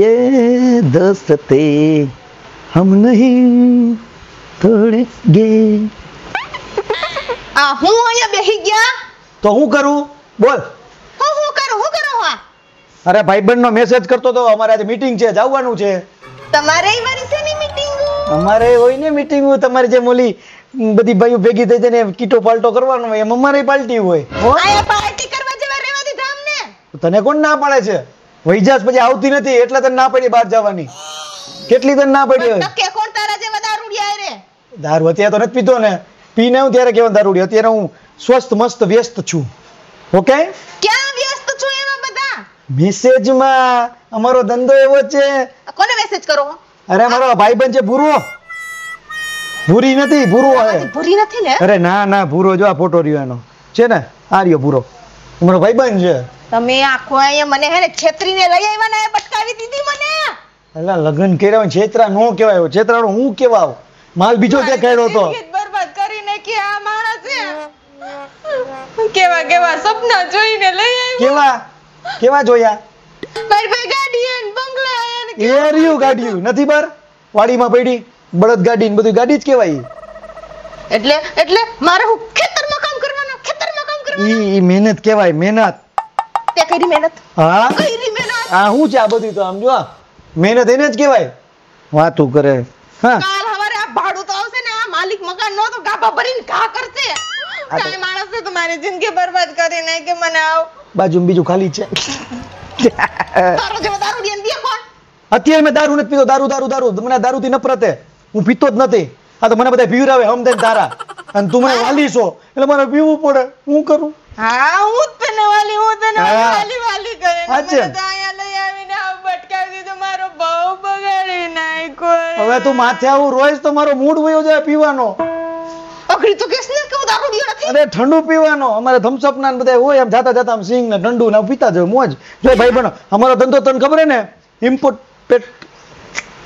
ये दोस्ती हम नहीं तोड़ेंगे। હું અહીંયા બેહી ગયા તો હું કરું બોલ? હું કરું હા? અરે ભાઈબંધનો મેસેજ કરતો તો અમારે આજે મીટિંગ છે, જવાનું છે. તમારે મારી શેની મીટિંગ? અમારે હોય ને મીટિંગ, તમારે જે મોલી બધી ભાઈઓ ભેગી થઈ જઈને કીટો પાલટો કરવાનો હોય એમ અમારે પાલટી હોય. આયા પાર્ટી કરવા જેવા રહેવા દીધા અમને. તને કોણ ના પાડે છે? વૈજાસ પછી આવતી નથી એટલે તને ના પડી બહાર જવાની. કેટલી તને ના પડી હોય? કે કોણ તારા જેવા દારૂડિયા રે? દારૂ અત્યારે તો નથી પીતો ને, પીને હું ત્યારે કેવા દારૂડી. અત્યારે હું સ્વસ્થ મસ્ત વ્યસ્ત છું. ઓકે? ક્યાં વ્યસ્ત છો એવા બધા? મેસેજમાં અમારો ધંધો એવો છે. કોને મેસેજ કરો? અરે મારો ભાઈબંધ છે ભૂરો. ભૂરી નથી, ભૂરો હે. ભૂરી નથી ને? અરે ના ના, ભૂરો જો આ ફોટો રહ્યો એનો છે ને, આ રહ્યો ભૂરો. અમારો ભાઈબંધ છે. તમે આખો અહીંયા મને હે ને છેતરીને લઈ આવ્યા ને બટકાવી દીધી મને. એલા લગન કર્યા છેતરા નો કહેવાય, છેતરાનો હું કેવાવ? માલ બીજો દેખાડ્યો તો. બરબાદ કરીને કે આ માણસ કેવા કેવા સપના જોઈને લઈ આવ્યો. કેવા જોયા? મારી ભાઈ ગાડી અને બંગલા અને એ રહ્યું ગાડીયું નથી બાર વાડીમાં પડી બળદ ગાડી ને બધું ગાડી જ કહેવાય. એટલે મારે હું ખેતરમાં કામ કરવાનું? ઈ મહેનત કહેવાય, મહેનત. તે કરી મહેનત? હા કરી મહેનત. આ હું છે આ બધું? તો આમ જો મહેનત એને જ કહેવાય. વાતું કરે. હા કાલ હવારે આ ભાડું તો આવશે ને, આ માલિક મકાન નો તો ગાભા ભરીને ઘા કરશે. કાઈ માણસ તો તમારી જિંદગી બરબાદ કરી નાખે. મને આવ બાજુમાં બીજું ખાલી છે. તારો જેવો દારૂ દેન દે કોણ? અત્યારે મેં દારૂ નથી પીતો. દારૂ મને દારૂથી નફરત હે. હું પીતો જ નથી. આ તો મને બધા પીવરાવે હમદેન તારા, અને તું મને વાલી છો એટલે મારે પીવું પડે. હું કરું? હા હું તને વાલી કરે. મને તો અહીંયા લઈ આવીને આ બટકાવી દીધો. મારો ભાવ બગાડી નાખ્યો. હવે તું માથે આવું રોજ તો મારો મૂડ વયો જાય પીવાનો. અઘરી તો કેસ ને કેવું દારૂ દીયો નથી? અરે ઠંડુ પીવાનો. અમારે થમ્સઅપ ના બધા હોય એમ જાતા આમ સિંગ ને ઠંડુ ને પીતા જ મોજ. જો ભાઈ બનો અમારો ધંધો તને ખબર હે ને, ઇમ્પોર્ટ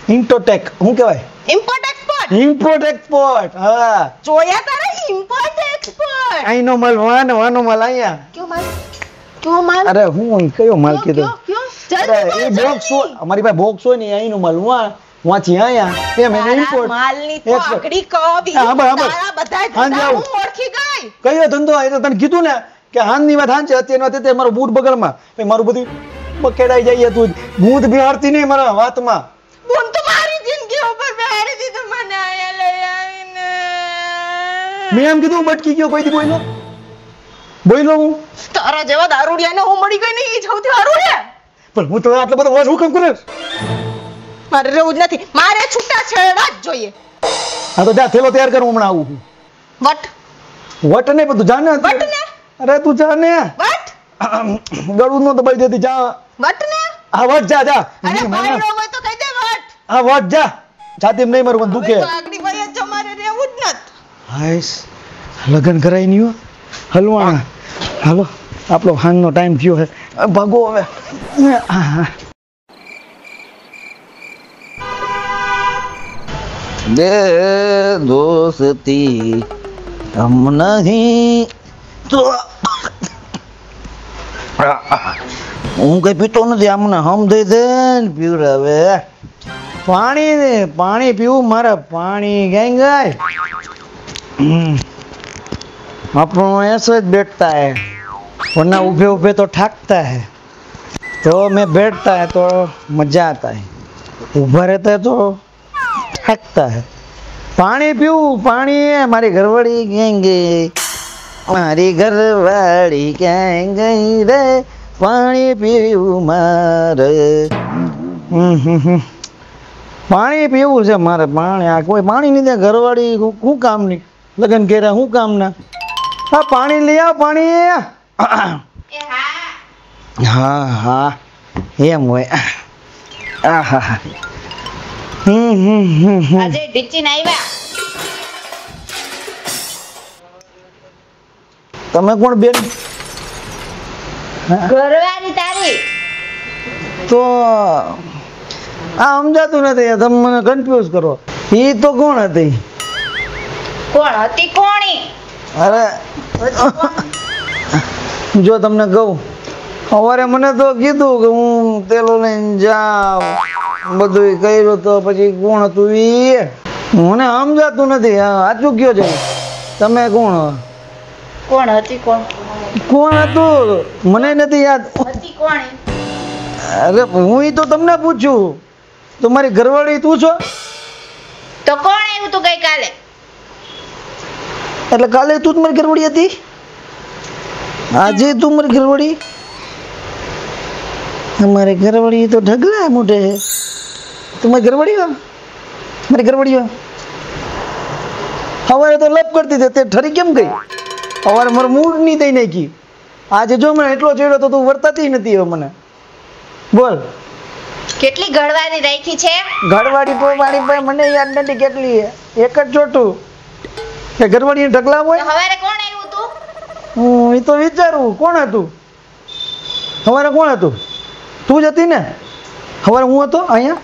હું કહેવાય? Import export. હા જોયા તારે ઇમ્પોર્ટ એક્સપોર્ટ. આઈનો માલ વાનો માલ અહીંયા. કયો માલ? અરે હું કયો માલ કીધો? અરે એ બોક્સ અમારી પાસે બોક્સ હોય ને આઈનો માલ વાંચી અહીંયા એમ એને ઇમ્પોર્ટ. માલની તો આકડી કવ તારા બધાય ધંધા હું ઓળખી ગઈ. કયો ધંધો? એ તો તને કીધું ને કે હાનની વાત હાન છે. અત્યારે મારો બૂટ બગડમાં મારું બધું બકેડાઈ જાય. તું બૂટ બિહારતી નહીં મારા વાતમાં. બૂટ તો મારી જિંદગી ઉપર બિહારી દીધું મને આયા લઈ આવીને. મેં એમ કીધું બટકી ગયો કોઈ દી બોયલો હું? તારા જેવા દારૂડિયાને હું મળી ગઈ ને એ સૌથી સારું છે. પણ હું તો આટલો બધો વાસ હુકમ કરે? મારે રહેવું જ નથી. મારે છૂટા છેડા જ જોઈએ. હા તો જા થેલો તૈયાર કરું, હમણાં આવું. વટ ને બધું જાને. વટ ને? અરે તું જાને. વટ ગળું નો દબાઈ દેતી. જા વટ ને. હા વટ જા. અરે ભાઈડો હોય તો કહી દે વટ. હા વટ જા. છાતીમ નહીં મારું દુખે. તો આગળી ભાઈ જ મારે રહેવું જ નથી. હાઈસ લગન કરાઈ નહીં હો હલવાણા. હાલો આપણો હાનનો ટાઈમ થયો છે, ભાગો હવે. दे दोस्ती हम नहीं तो હું કઈ પીતો નથી. આમને હમ દઈ દે ને પીવડાવે. પાણી પીવું મારે. પાણી ગાય આપણો ऐसे જ बैठता है, वरना उभे उभे तो ठाकता है. तो मैं बैठता है तो मजा आता है, उभा रहता है तो ठाकता है. पानी पीऊं पानी. मारी घरवाड़ी कहीं गई, मारी घरवाड़ी कहीं गई रे, पानी पीऊं मारे. પાણી પીવું છે મારે. પાણી આ કોઈ પાણી નહીં દે. ઘરવાળી શું કામ નહીં? લગન કર્યા શું કામ ના? હા પાણી લઈ આવ. પાણી હા એમ હોય. આજે ઢીચીને આવ્યા. તમે કોણ બેન? ઘરવાળી તારી. તો આ સમજાતું નથી. તમે મને કન્ફ્યુઝ કરો. એ તો કોણ હતી? કોણ હતી? કોણી? અરે જો તમને કહું સવારે મને તો કીધું કે હું તેલો લઈને જાઉં બધું કર્યું તો પછી કોણ હતું ઈ મને સમજાતું નથી. સાચું કયો છે તમે કોણ કોણ હતી? કોણ હતું મને નથી યાદ. હતી કોણ? અરે હું તો તમને પૂછું તમારી ઘરવાળી તું છો? તો કોણ આવ્યું તું ગઈ કાલે? એટલે કાલે તું તમારી ઘરવાળી હતી, આજે તું મારી ઘરવાળી? અમારી ઘરવાળી તો ઢગલા મોઢે છે. તમારી ઘરવાળી હો? મારી ઘરવાળી હો? સવારે તો લપ કરતી હતી, તે ઠરી કેમ ગઈ? સવારે મારું મૂડ નહીં દઈ નાખી. આજે જો મને એટલો ચેડ્યો તો તું વર્તાતી નથી. હવે મને બોલ કેટલી ગળવાની રાખી છે? ઘરવાળી તો મારી પાસે મને યાદ નથી કેટલી છે. એક જ ચોટું કે ઘરવાળી ઢગલા હોય. સવારે કોણ આવ્યું તું? હું એ તો વિચારું કોણ હતું સવારે. કોણ હતું? તું જ હતી ને સવારે? હું હતો અહીંયા?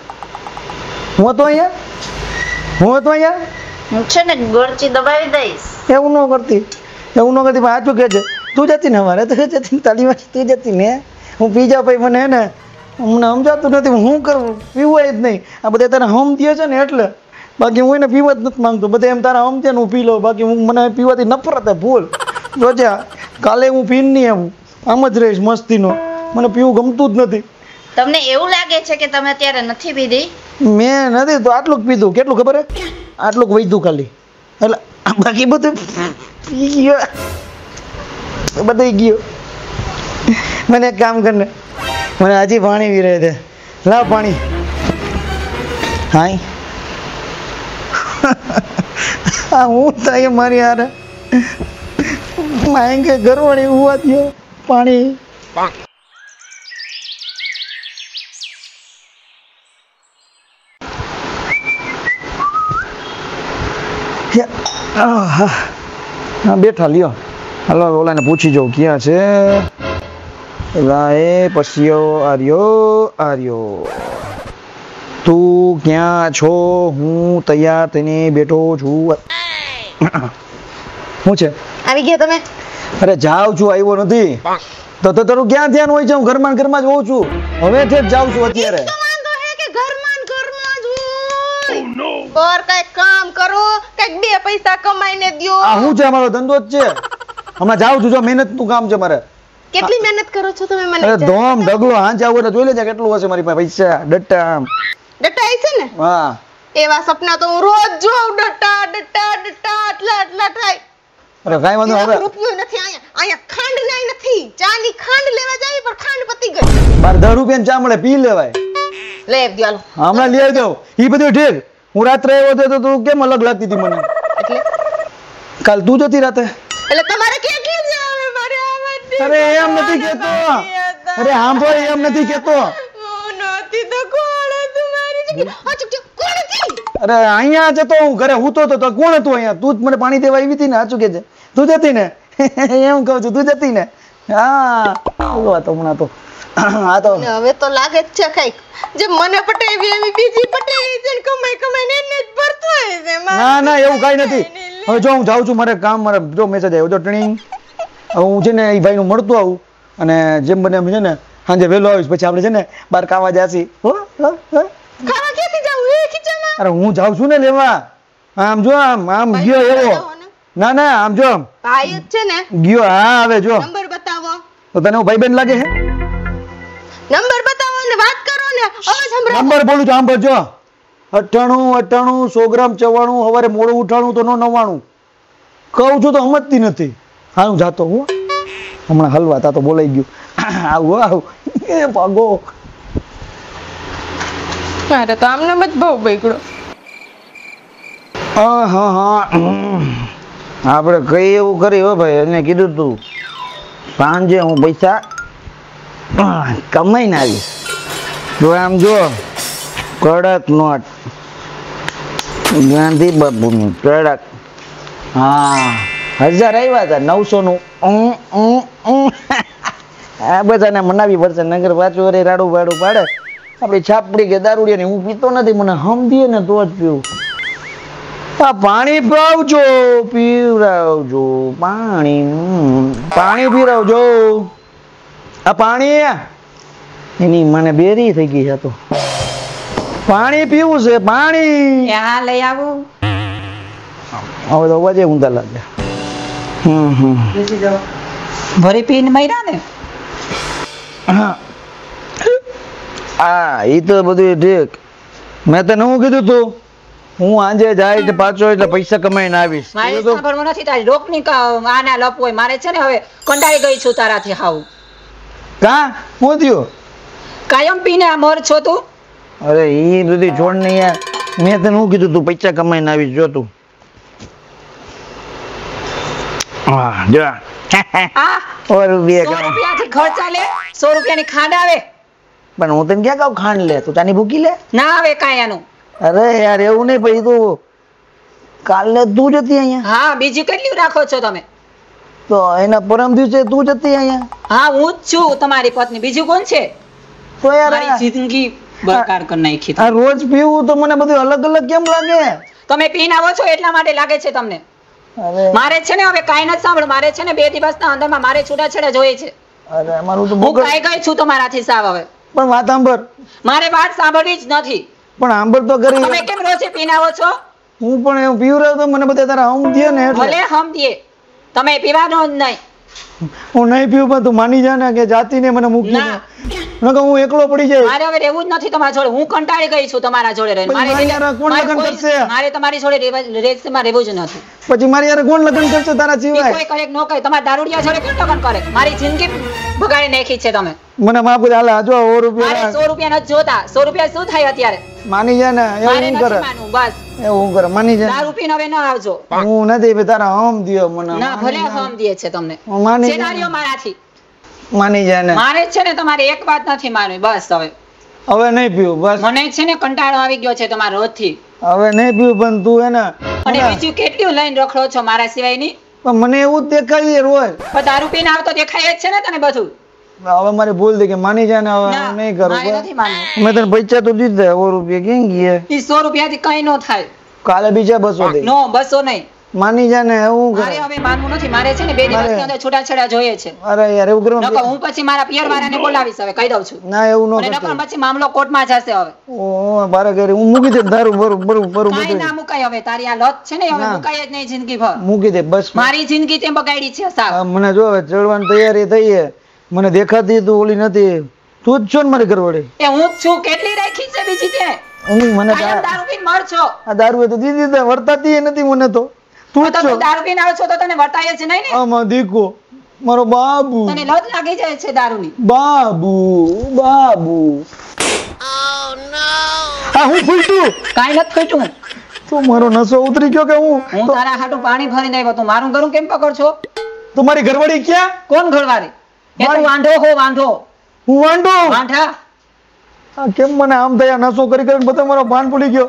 હું હતો અહીંયા? હું હતો અહીંયા? હું છે ને ગોળચી દબાવી દઈશ. એવું ન કરતી, એવું ન કરતી. સાચું કે છે તું જતી ને સવારે? તો જતી તાલી વાત તું જતી ને. હું પી જાઉં પછી મને હે ને મને સમજાતું નથી હું કરું. પીવું જ નહીં. આ બધા તારા હમ થયો છે ને એટલે. બાકી હું એને પીવા જ નથી માંગતો. બધા એમ તારા હમ છે ને હું પી લઉં. બાકી હું મને પીવાથી નફરત હે. ભૂલ જોજે કાલે હું પીને નહીં આવું. આમ જ રહીશ મસ્તીનો. મને પીવું ગમતું જ નથી. તમને એવું લાગે છે કે તમે અત્યારે નથી પીધી? મેં નથી તો આટલું જ પીધું. કેટલું ખબર હે? આટલું વૈધું ખાલી. એટલે બાકી બધું પી ગયો, બધું ગયો. મને એક કામ કરને, મને હજી પાણી પી રહે છે. લાવ પાણી. હાય હા હું થાય મારી યાર માંગે ઘરવાળી હુવા થયો પાણી. હા બેઠા લ્યો. હાલો ઓલાને પૂછી જાઉં ક્યાં છે. એ પછીયો આર્યો તું ક્યાં છો? હું તૈયાર થઈને બેઠો છું. શું છે? આવી ગયા તમે? અરે જાઉં છું, આવ્યો નથી. તો તારું ક્યાં ધ્યાન હોય છે? હું ઘરમાં જ હોઉં છું. હવે જ જાઉં છું અત્યારે. और કઈક કામ કરો, કઈક બે પૈસા કમાઈને દ્યો. આ હું છે? અમારો ધંધો જ છે. હમણાં જાઉં છું. જો મહેનત નું કામ છે મારે. કેટલી મહેનત કરો છો તમે? મને અરે ધોમ ઢગલો હાંચ આવું એટલે જોઈ લેજે કેટલું હશે મારી પાસે પૈસા. ડટ્ટા આમ ડટ્ટા આવી છે ને? હા એવા સપના તો હું રોજ જોઉં. ડટ્ટા આટલા થાય. અરે કાઈ વાંધો હવે રૂપિયો નથી અહીંયા ખાંડ નાઈ નથી. ચાની ખાંડ લેવા જાવી પણ ખાંડ પતી ગઈ. 10 રૂપિયાની ચા મળે, પી લેવાય. લે દ્યો હમણાં લઈ આવી દઉં. ઈ બધું ઠીક. હું રાત્રે આવ્યો હતો તો તું કેમ અલગ લાગતી હતી મને? એટલે કાલ તું જતી રાતે. એટલે તમારે કેટલી જ આવે મારે આવા? અરે એમ નથી કેતો. અરે સાંભળ, એમ નથી કેતો. નહોતી તો કોણ હતું મારી જગ્યાએ? આ ચૂપ કોણ હતી? અરે અહીંયા જતો હું ઘરે હૂતો તો કોણ હતું અહીંયા? તું જ મને પાણી દેવા આવી હતી ને. સાચું કે છે તું જતી ને? એમ કહું છું તું જતી ને? હા બોલો તો હમણાં તો હા તો હવે તો લાગે જ છે કઈક જે મને પટાવી એવી બીજી પટાવી છે ને કમાઈને એને જ ભરતો હોય છે. ના ના એવું કાઈ નથી. હવે જો હું જાઉં છું, મારે કામ, મારે જો મેસેજ આવ્યો તો ટ્રેનિંગ. હવે હું છે ને એ ભાઈનું મળતું આવું અને જેમ બને એમ છે ને સાંજે વહેલો આવીશ. પછી આપણે છે ને બહાર ખાવા જાસી. ખાવા ક્યાંથી જાવું? એ ખીચામાં? અરે હું જાઉં છું ને લેવા. આમ જો આમ ગયો એવો. ના ના આમ જો ભાઈ જ છે ને ગયો. હા હવે જો નંબર બતાવો. તો તને હું ભાઈબંધ લાગે છે? નંબર બતાવો ને વાત કરો ને. અવાજ સંભળાવો. નંબર બોલું છું સાંભળ જો. 98 100 ગ્રામ 94. સવારે મોડું ઉઠાણું તો 99. કહું છું તો સમજતી નથી. હા હું જાતો હું હમણાં હલવા તા તો બોલાઈ ગયું. આવું એ ભાગો. મારે તો આમને જ બહુ બગડ્યો. હા આપણે કઈ એવું કરી હો ભાઈ. એને કીધું તું સાંજે હું પૈસા કમાઈને આવીશ. જો આમ જો કડક નોટ ગાંધી બાપુની કડક. હા 1000 આવ્યા હતા. 900 નું આ બધાને મનાવી પડશે. નગર પાછું અરે રાડું ભાડું પાડે. આપણી છાપડી કે દારૂડિયા હું પીતો નથી. મને સમજીએ ને તો જ પીવું. આ પાણી પીવરાવજો પાણી પીવરાવજો. આ પાણી એની મને બેરી થઈ ગઈ છે. તો પાણી પીવું છે, પાણી. હા લઈ આવું. હવે તો અવાજે ઊંધા લાગે. ભરી પીને મર્યા ને. હા એ તો બધું ઠીક. મેં તને શું કીધું તું, હું આજે જાય એટલે પાછો એટલે પૈસા કમાઈને આવીશ. મારે સાંભળવું નથી તારી રોકની આના લપ હોય. મારે છે ને હવે કંટાળી ગઈ છું તારાથી. હાવ કા હું થયું? કાયમ પીને આ મર છો તું. અરે એ બધી છોડ ને યાર. મેં તને શું કીધું તું પૈસા કમાઈને આવીશ. જો તું હા જો આ 100 રૂપિયા 100 રૂપિયાથી ઘર ચાલે? 100 રૂપિયાની ખાંડ આવે? પણ હું તને ક્યાં કહું ખાંડ લે, તું ચાની ભૂકી લે. ના આવે કાંઈ એનું. અરે યાર એવું નહીં, પછી તું કાલે તું જતી અહીંયા. હા બીજી કેટલી રાખો છો તમે? તો એના પરમ દિવસે તું જતી અહીંયા. હા હું જ છું તમારી પત્ની, બીજું કોણ છે? તો યાર મારી જિંદગી બરબાદ કરી નાખી. આ રોજ પીવું તો મને બધું અલગ અલગ કેમ લાગે? તમે પીને આવો છો એટલા માટે લાગે છે તમને. અરે મારે છે ને હવે કાંઈ નથી સાંભળ. મારે છે ને 2 દિવસના અંદરમાં મારે છૂટાછેડા જોઈએ છે. અરે મારું તો હું બગડ. કાંઈ ગઈ છું તમારાથી સાવ. હવે પણ વાત સાંભળ. મારે વાત સાંભળવી જ નથી. પણ સાંભળ તો તમે કરી. કેમ રોજે પીને આવો છો? હું પણ એવું પીવું રહ્યો તો મને બધા તારા હમ દે ને એટલે. ભલે હમ દે, તમે પીવાનો જ નહીં. હું નહીં પીવું પણ તું માની જા ને કે જાતી ને મને મૂકી ના. દે. નકર હું એકલો પડી જાય. મારે હવે રહેવું જ નથી તમારા જોડે. હું કંટાળી ગઈ છું તમારા જોડે રહીને. પછી મારી યાર કોણ લગ્ન કરશે? મારે તમારી જોડે રેસમાં રહેવું જ નથી. પછી મારી યાર કોણ લગ્ન કરશે તારા ઈ સિવાય? કોઈ કરે કે ન કરે, તમારા દારૂડિયા જોડે કેમ લગ્ન કરે? મારી જિંદગી બગાડી નાખી છે તમે. મને માફ કરે. હાલ જો 100 મારે રૂપિયા 100 રૂપિયા નથી જોતા. 100 રૂપિયા શું થાય અત્યારે? માની જા ને. મારે એવું નથી કરે. માનવું. બસ એવું કરે. માની જા. દારૂ પીને હવે ન આવજો. હું નથી ભાઈ તારા હમ દિયો મને. ના ભલે હમ દે છે તમને. હું માની જા. સેનારીઓ મારાથી. માની જા ને. મારે છે ને તમારી એક વાત નથી માનવી. બસ હવે હવે નહીં પીવું બસ. મને છે ને કંટાળો આવી ગયો છે તમારા રોજથી. હવે નહીં પીવું પણ તું એને અને બીજું કેટલું લઈને રખડો છો મારા સિવાયની? પણ મને એવું જ દેખાય રોજ. પણ દારૂ પીને આવતો દેખાય જ છે ને તને બધું. હવે મારી ભૂલ થઈ કે માની જા ને. હવે ના, હું નહીં કરું. મારે નથી માનવું. મેં તને પૈસા તો દીધા 100 રૂપિયા કેમ ગયા? ઈ 100 રૂપિયાથી કઈ ન થાય. કાલે બીજા 200 દે. નો 200 નહીં. માની જા ને. એવું મારે કરે. હવે માનવું નથી. મારે છે ને 2 દિવસની અંદર છૂટાછેડા જોઈએ છે. અરે યાર એવું નકર કરવા. હું પછી મારા પિયર વાળાને બોલાવીશ. હવે કહી દઉં છું. ના એવું ન અને કરતો. નકર પછી મામલો કોર્ટમાં જશે. હવે ઓ બારા ઘરે હું મૂકી દે દારૂ બરું બરું બરું કાંઈ બધું ના મુકાય. હવે તારી આ લત છે ને હવે ના. મુકાય જ નહીં જિંદગી ભર. મૂકી દે બસ. મારી જિંદગી તેમ બગાડી છે સાવ. આ મને જો હવે ચડવાની તૈયારી થઈ છે. મને દેખાતી તું ઓલી નથી. તું જ છો ને મારી ઘરવાળી. એ હું જ છું. કેટલી રાખી છે બીજી તે? હું મને કાયમ દારૂ પીને મર છો. આ દારૂ તો દીધી દે વર્તાતી નથી મને તો. તું જ તો છો. તું દારૂ પીને આવો છો તો તને વર્તાય છે નહીં ને? આમાં દીકો મારો બાબુ. તને લત લાગી જાય છે દારૂની. બાબુ બાબુ. હા હું ફૂલતું. કાંઈ નથી ખોટું. તું મારો નસો ઉતરી ગયો કે હું હું તારા હાટું પાણી ભરીને આવ્યો. તું મારું ઘરું કેમ પકડ છો? તું મારી ઘરવાળી ક્યાં? કોણ ઘરવાળી? એ તું મારી- વાંઢો હો વાંઢો. હું વાંઢો. વાંઢા. આ કેમ મને આમ થયા નસો કરી કરીને બધા મારો ભાન ભૂલી ગયો.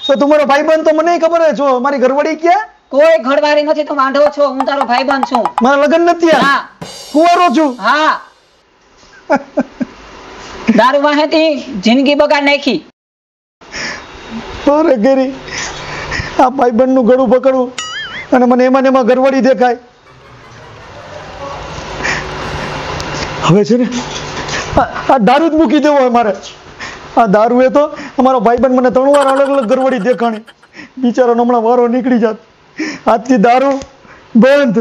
તો તું મારો ભાઈબંધ તો મને ખબર જ છો. મારી ઘરવાળી ક્યાં? કોઈ ઘરવાળી નથી. તું વાંઢો છો. હું તારો ભાઈબંધ છું. મારા લગ્ન નથી થયા. હા કુંવારો છું. હા. દારૂ વાહેતી જિંદગી બગાડ નાખી. અરે ગરી આ ભાઈબંધ નું ગળું પકડવું અને મને એમાં ને એમાં ઘરવાળી દેખાય. હવે છે ને આ દારૂ જ મૂકી દેવો હોય મારે. આ દારૂ એ તો અમારો ભાઈબંધ મને 3 વાર અલગ અલગ ઘરવાળી દેખાણી. બિચારો હમણાં વારો નીકળી જાત. આજથી દારૂ બંધ.